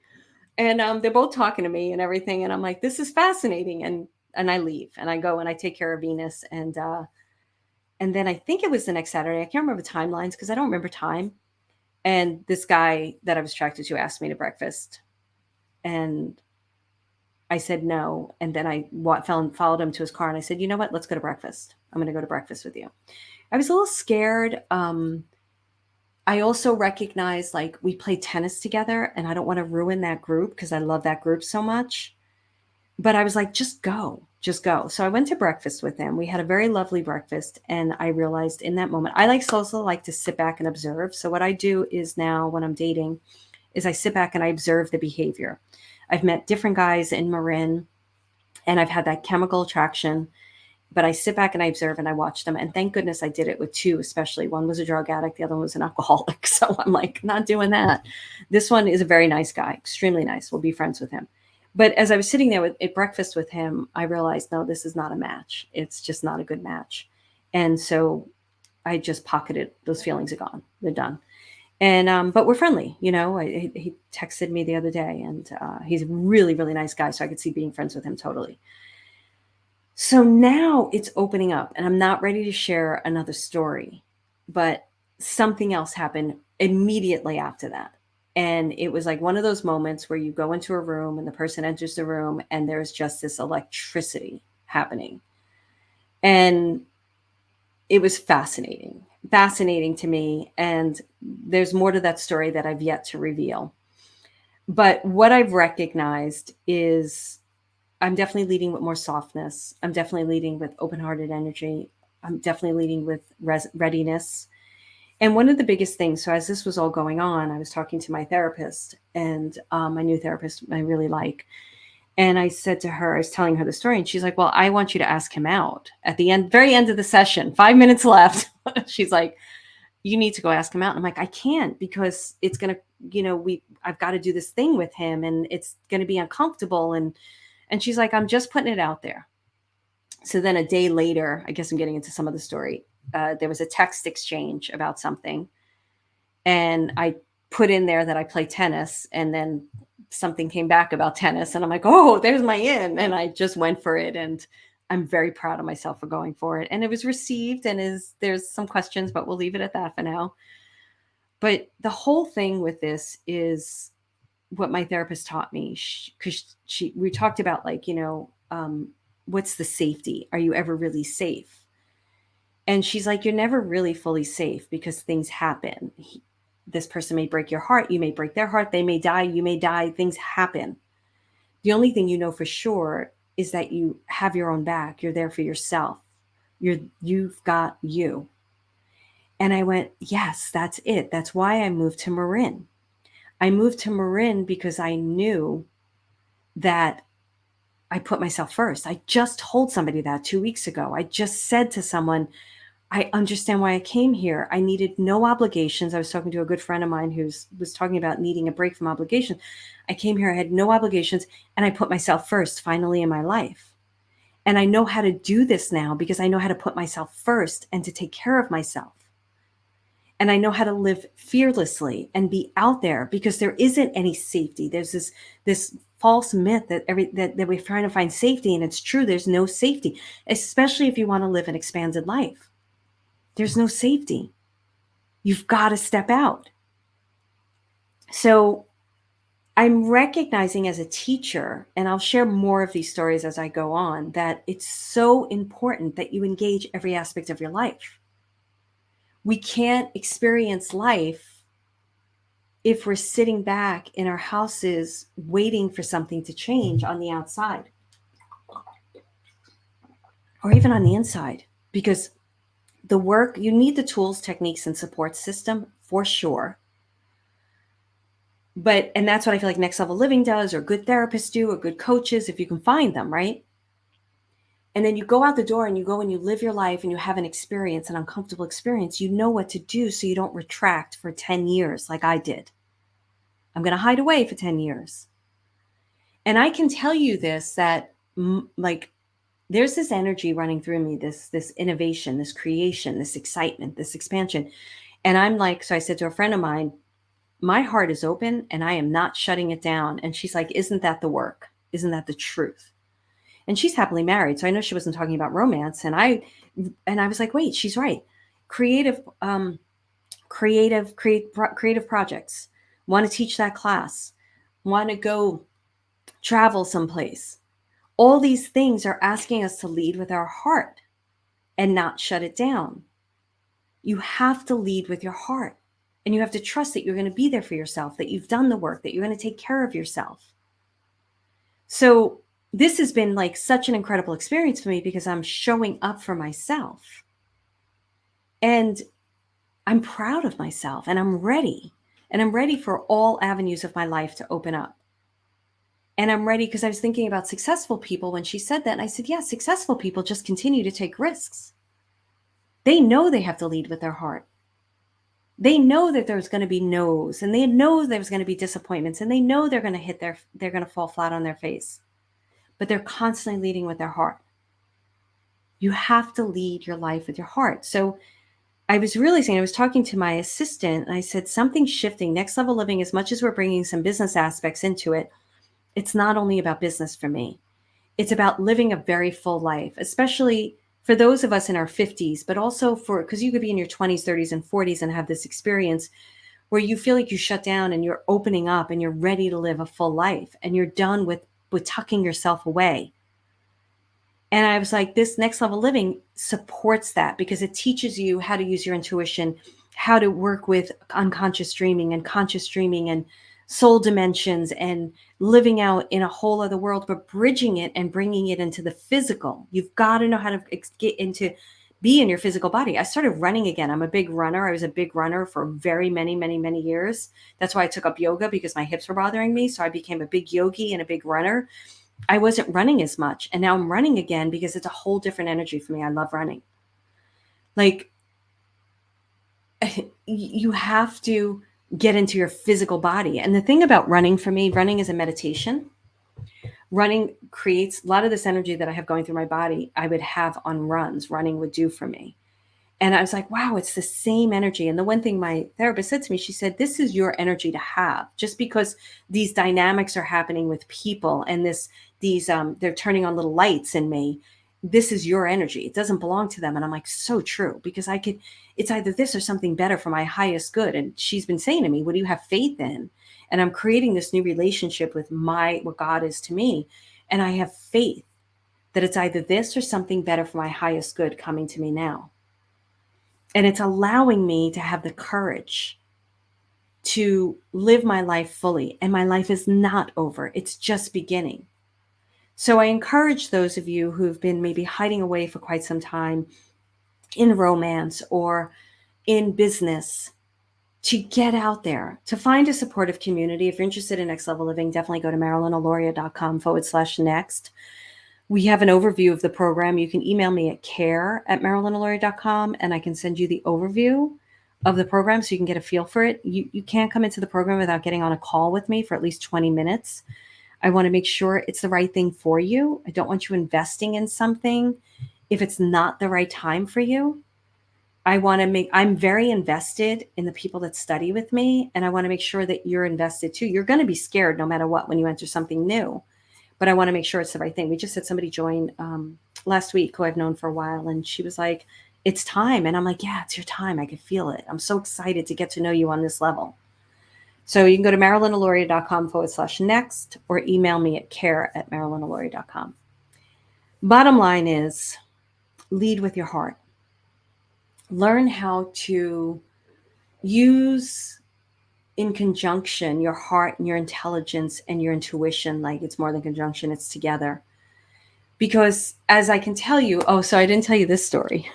And they're both talking to me and everything. And I'm like, this is fascinating. And I leave, and I go and I take care of Venus. And then I think it was the next Saturday. I can't remember timelines because I don't remember time. And this guy that I was attracted to asked me to breakfast. And I said no. And then I followed him to his car, and I said, you know what? Let's go to breakfast. I'm going to go to breakfast with you. I was a little scared. I also recognized, like, we played tennis together, and I don't want to ruin that group because I love that group so much. But I was like, just go. So I went to breakfast with him. We had a very lovely breakfast. And I realized in that moment, I also like to sit back and observe. So what I do is now when I'm dating is I sit back and I observe the behavior. I've met different guys in Marin, and I've had that chemical attraction, but I sit back and I observe and I watch them. And thank goodness I did it with two, especially. One was a drug addict. The other one was an alcoholic. So I'm like, not doing that. This one is a very nice guy, extremely nice. We'll be friends with him. But as I was sitting there at breakfast with him, I realized, no, this is not a match. It's just not a good match. And so I just pocketed. Those feelings are gone. They're done. And but we're friendly. He texted me the other day, and he's a really, really nice guy. So I could see being friends with him totally. So now it's opening up, and I'm not ready to share another story, but something else happened immediately after that. And it was like one of those moments where you go into a room and the person enters the room and there's just this electricity happening. And it was fascinating to me. And there's more to that story that I've yet to reveal. But what I've recognized is I'm definitely leading with more softness. I'm definitely leading with open-hearted energy. I'm definitely leading with readiness. And one of the biggest things, so as this was all going on, I was talking to my therapist, and my new therapist I really like. And I said to her, I was telling her the story, and she's like, well, I want you to ask him out at the very end of the session, 5 minutes left. She's like, you need to go ask him out. And I'm like, I can't, because it's going to, I've got to do this thing with him, and it's going to be uncomfortable. And she's like, I'm just putting it out there. So then a day later, I guess I'm getting into some of the story. There was a text exchange about something, and I put in there that I play tennis, and then something came back about tennis, and I'm like, oh, there's my in. And I just went for it. And I'm very proud of myself for going for it. And it was received, and there's some questions, but we'll leave it at that for now. But the whole thing with this is what my therapist taught me, because we talked about, like, what's the safety? Are you ever really safe? And she's like, you're never really fully safe because things happen. This person may break your heart. You may break their heart. They may die. You may die. Things happen. The only thing you know for sure is that you have your own back. You're there for yourself. You've got you. And I went, yes, that's it. That's why I moved to Marin. I moved to Marin because I knew that I put myself first. I just told somebody that 2 weeks ago. I just said to someone, I understand why I came here. I needed no obligations. I was talking to a good friend of mine who was talking about needing a break from obligation. I came here, I had no obligations, and I put myself first finally in my life. And I know how to do this now because I know how to put myself first and to take care of myself. And I know how to live fearlessly and be out there because there isn't any safety. There's this false myth that we're trying to find safety, and it's true. There's no safety, especially if you want to live an expanded life. There's no safety. You've got to step out. So I'm recognizing as a teacher, and I'll share more of these stories as I go on, that it's so important that you engage every aspect of your life. We can't experience life if we're sitting back in our houses waiting for something to change on the outside or even on the inside. Because the work, you need the tools, techniques, and support system for sure. And that's what I feel like Next Level Living does, or good therapists do, or good coaches, if you can find them, right? And then you go out the door and you go and you live your life and you have an experience, an uncomfortable experience. You know what to do so you don't retract for 10 years like I did. I'm going to hide away for 10 years. And I can tell you this, that like there's this energy running through me, this innovation, this creation, this excitement, this expansion. And I'm like, so I said to a friend of mine, my heart is open and I am not shutting it down. And she's like, isn't that the work? Isn't that the truth? And she's happily married. So I know she wasn't talking about romance. And I was like, wait, she's right. Creative projects. Want to teach that class. Want to go travel someplace. All these things are asking us to lead with our heart and not shut it down. You have to lead with your heart. And you have to trust that you're going to be there for yourself, that you've done the work, that you're going to take care of yourself. So this has been like such an incredible experience for me because I'm showing up for myself. And I'm proud of myself and I'm ready. And I'm ready for all avenues of my life to open up. And I'm ready because I was thinking about successful people when she said that. And I said, yeah, successful people just continue to take risks. They know they have to lead with their heart. They know that there's going to be no's, and they know there's going to be disappointments, and they know they're going to fall flat on their face, but they're constantly leading with their heart. You have to lead your life with your heart. So I was talking to my assistant and I said, something's shifting. Next Level Living, as much as we're bringing some business aspects into it, it's not only about business for me. It's about living a very full life, especially for those of us in our 50s, but also because you could be in your 20s, 30s, and 40s and have this experience where you feel like you shut down and you're opening up and you're ready to live a full life and you're done with tucking yourself away. And I was like, this Next Level Living supports that because it teaches you how to use your intuition, how to work with unconscious dreaming and conscious dreaming and soul dimensions and living out in a whole other world, but bridging it and bringing it into the physical. You've got to know how to be in your physical body. I started running again. I'm a big runner. I was a big runner for very many, many, many years. That's why I took up yoga, because my hips were bothering me. So I became a big yogi and a big runner. I wasn't running as much. And now I'm running again because it's a whole different energy for me. I love running. Like, you have to get into your physical body. And the thing about running for me, running is a meditation. Running creates a lot of this energy that I have going through my body. I would have on runs, running would do for me. And I was like, wow, it's the same energy. And the one thing my therapist said to me, she said, this is your energy to have. Just because these dynamics are happening with people and they're turning on little lights in me, this is your energy. It doesn't belong to them. And I'm like, so true, because it's either this or something better for my highest good. And she's been saying to me, what do you have faith in? And I'm creating this new relationship with what God is to me. And I have faith that it's either this or something better for my highest good coming to me now. And it's allowing me to have the courage to live my life fully. And my life is not over. It's just beginning. So I encourage those of you who've been maybe hiding away for quite some time in romance or in business to get out there, to find a supportive community. If you're interested in Next Level Living, definitely go to marilynaloria.com/next. We have an overview of the program. You can email me at care@marilynaloria.com and I can send you the overview of the program so you can get a feel for it. You can't come into the program without getting on a call with me for at least 20 minutes. I want to make sure it's the right thing for you. I don't want you investing in something if it's not the right time for you. I'm very invested in the people that study with me, and I want to make sure that you're invested too. You're going to be scared no matter what when you enter something new, but I want to make sure it's the right thing. We just had somebody join last week who I've known for a while, and she was like, it's time. And I'm like, yeah, it's your time. I can feel it. I'm so excited to get to know you on this level. So you can go to marilynaloria.com/next or email me at care@marilynaloria.com. Bottom line is lead with your heart. Learn how to use in conjunction your heart and your intelligence and your intuition. Like it's more than conjunction, it's together. Because as I can tell you, oh, so I didn't tell you this story.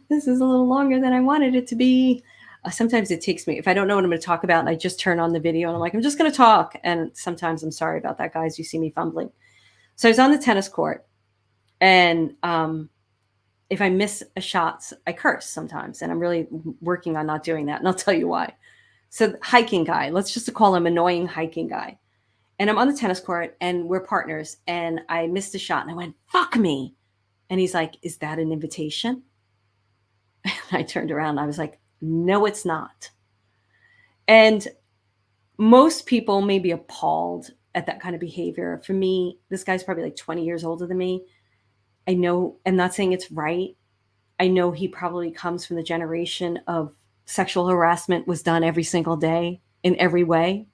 This is a little longer than I wanted it to be. Sometimes it takes me, if I don't know what I'm going to talk about and I just turn on the video and I'm like, I'm just going to talk. And sometimes I'm sorry about that, guys. You see me fumbling. So I was on the tennis court, and if I miss a shot, I curse sometimes. And I'm really working on not doing that. And I'll tell you why. So hiking guy, let's just call him annoying hiking guy. And I'm on the tennis court and we're partners. And I missed a shot and I went, fuck me. And he's like, is that an invitation? And I turned around and I was like, no, it's not. And most people may be appalled at that kind of behavior. For me, this guy's probably like 20 years older than me. I know, I'm not saying it's right. I know he probably comes from the generation of sexual harassment was done every single day in every way.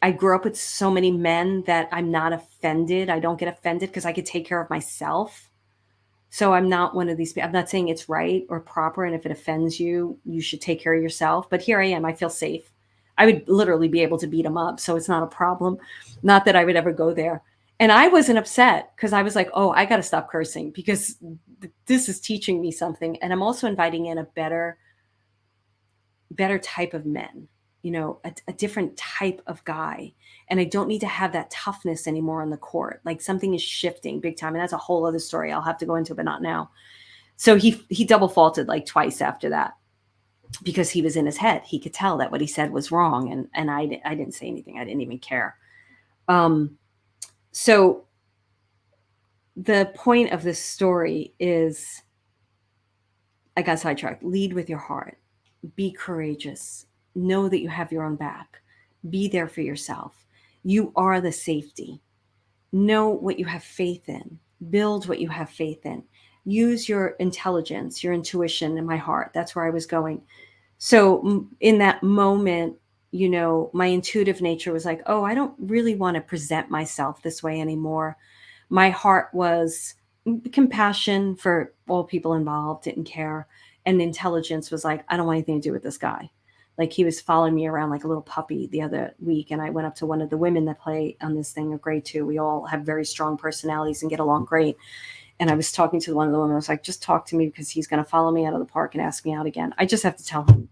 I grew up with so many men that I'm not offended. I don't get offended because I could take care of myself. So I'm not one of these people. I'm not saying it's right or proper. And if it offends you, you should take care of yourself. But here I am. I feel safe. I would literally be able to beat him up. So it's not a problem. Not that I would ever go there. And I wasn't upset because I was like, oh, I got to stop cursing because this is teaching me something. And I'm also inviting in a better type of men, a different type of guy. And I don't need to have that toughness anymore on the court. Like something is shifting big time. And that's a whole other story I'll have to go into, but not now. So he double faulted like twice after that because he was in his head. He could tell that what he said was wrong. And I didn't say anything. I didn't even care. So the point of this story is, I got sidetracked. Lead with your heart. Be courageous. Know that you have your own back. Be there for yourself. You are the safety. Know what you have faith in. Build what you have faith in. Use your intelligence, your intuition in my heart. That's where I was going. So in that moment, my intuitive nature was like, oh, I don't really want to present myself this way anymore. My heart was compassion for all people involved, didn't care. And intelligence was like, I don't want anything to do with this guy. Like he was following me around like a little puppy the other week. And I went up to one of the women that play on this thing, a grade 2. We all have very strong personalities and get along great. And I was talking to one of the women. I was like, just talk to me because he's going to follow me out of the park and ask me out again. I just have to tell him.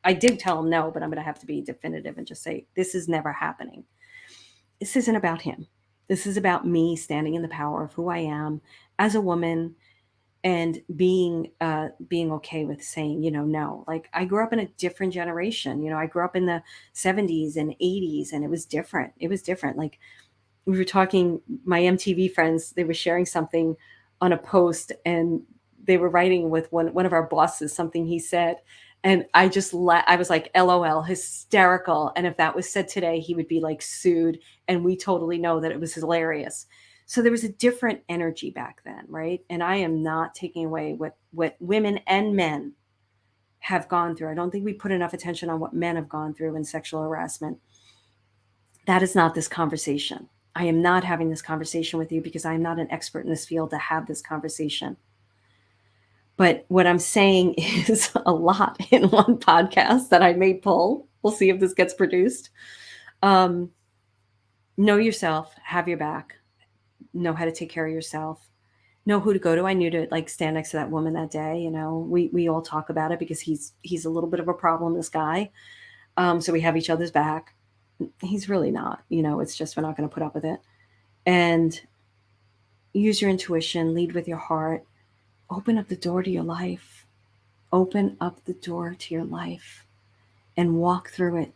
I did tell him no, but I'm going to have to be definitive and just say, this is never happening. This isn't about him. This is about me standing in the power of who I am as a woman and being okay with saying, no. Like I grew up in a different generation. I grew up in the 70s and 80s and it was different. It was different. Like we were talking, my MTV friends, they were sharing something on a post and they were writing with one of our bosses, something he said. And I was like, LOL, hysterical. And if that was said today, he would be like sued. And we totally know that it was hilarious. So there was a different energy back then, right? And I am not taking away what women and men have gone through. I don't think we put enough attention on what men have gone through in sexual harassment. That is not this conversation. I am not having this conversation with you because I'm not an expert in this field to have this conversation. But what I'm saying is a lot in one podcast that I may pull. We'll see if this gets produced. Know yourself, have your back, know how to take care of yourself, know who to go to. I knew to like stand next to that woman that day. We all talk about it because he's a little bit of a problem, this guy. So we have each other's back. He's really not, it's just, we're not going to put up with it. And use your intuition, lead with your heart. Open up the door to your life. Open up the door to your life and walk through it.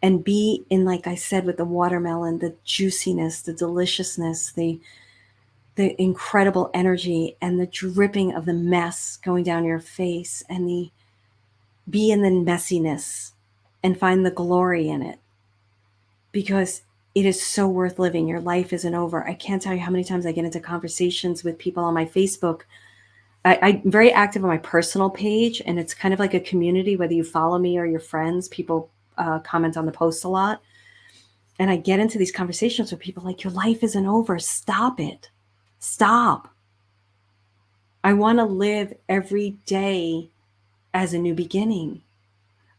And be in, like I said, with the watermelon, the juiciness, the deliciousness, the incredible energy and the dripping of the mess going down your face, and be in the messiness and find the glory in it, because it is so worth living. Your life isn't over. I can't tell you how many times I get into conversations with people on my Facebook I'm very active on my personal page, and it's kind of like a community, whether you follow me or your friends. People comment on the post a lot. And I get into these conversations with people like, your life isn't over. Stop it. Stop. I want to live every day as a new beginning.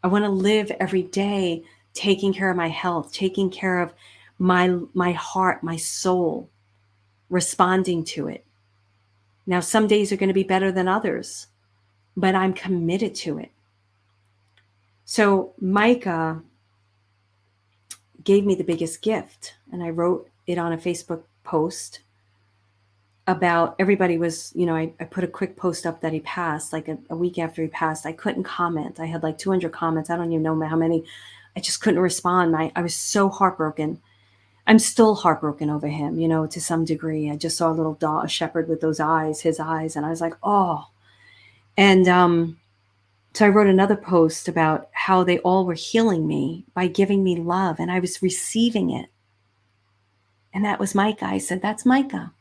I want to live every day taking care of my health, taking care of my heart, my soul, responding to it. Now, some days are going to be better than others, but I'm committed to it. So Micah gave me the biggest gift, and I wrote it on a Facebook post about, everybody was, I put a quick post up that he passed, like a week after he passed. I couldn't comment. I had like 200 comments. I don't even know how many. I just couldn't respond. I was so heartbroken. I'm still heartbroken over him, to some degree. I just saw a little dog, a shepherd with those eyes, his eyes, and I was like, oh. And so I wrote another post about how they all were healing me by giving me love, and I was receiving it. And that was Micah. I said, that's Micah.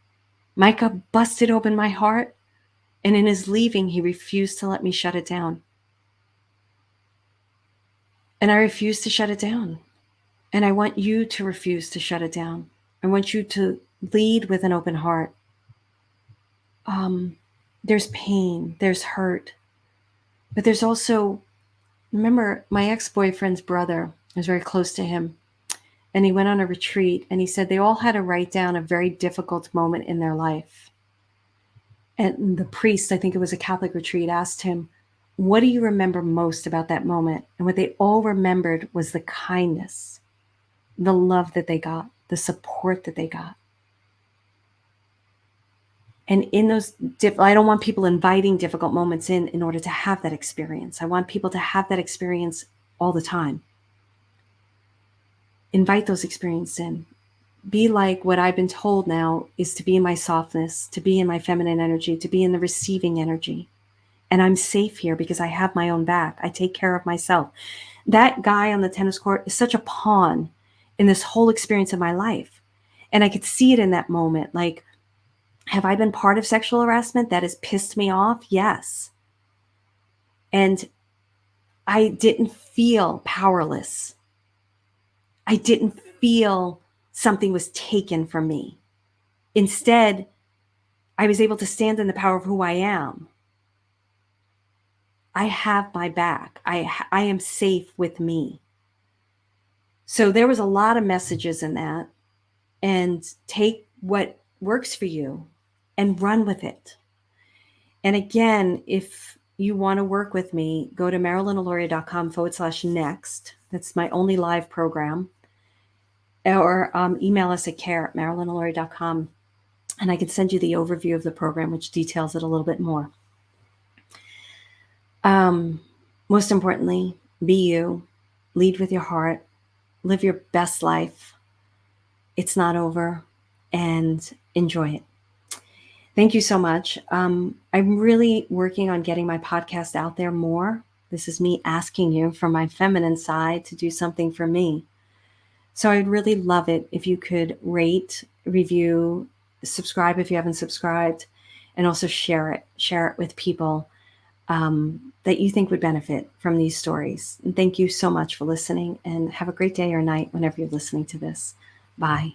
Micah busted open my heart, and in his leaving, he refused to let me shut it down. And I refused to shut it down. And I want you to refuse to shut it down. I want you to lead with an open heart. There's pain, there's hurt, but there's also, remember, my ex-boyfriend's brother, I was very close to him, and he went on a retreat, and he said they all had to write down a very difficult moment in their life. And the priest, I think it was a Catholic retreat, asked him, what do you remember most about that moment? And what they all remembered was the kindness, the love that they got, the support that they got. And in those, I don't want people inviting difficult moments in order to have that experience. I want people to have that experience all the time. Invite those experiences in. Be like what I've been told now is to be in my softness, to be in my feminine energy, to be in the receiving energy. And I'm safe here because I have my own back. I take care of myself. That guy on the tennis court is such a pawn in this whole experience of my life. And I could see it in that moment. Like, have I been part of sexual harassment that has pissed me off? Yes. And I didn't feel powerless. I didn't feel something was taken from me. Instead, I was able to stand in the power of who I am. I have my back. I am safe with me. So there was a lot of messages in that. And take what works for you and run with it. And again, if you want to work with me, go to marilynaloria.com/next. That's my only live program. Or email us at care@marilynaloria.com. And I can send you the overview of the program, which details it a little bit more. Most importantly, be you, lead with your heart, live your best life. It's not over, and enjoy it. Thank you so much. I'm really working on getting my podcast out there more. This is me asking you from my feminine side to do something for me. So I'd really love it if you could rate, review, subscribe if you haven't subscribed, and also share it with people that you think would benefit from these stories. And thank you so much for listening, and have a great day or night whenever you're listening to this. Bye.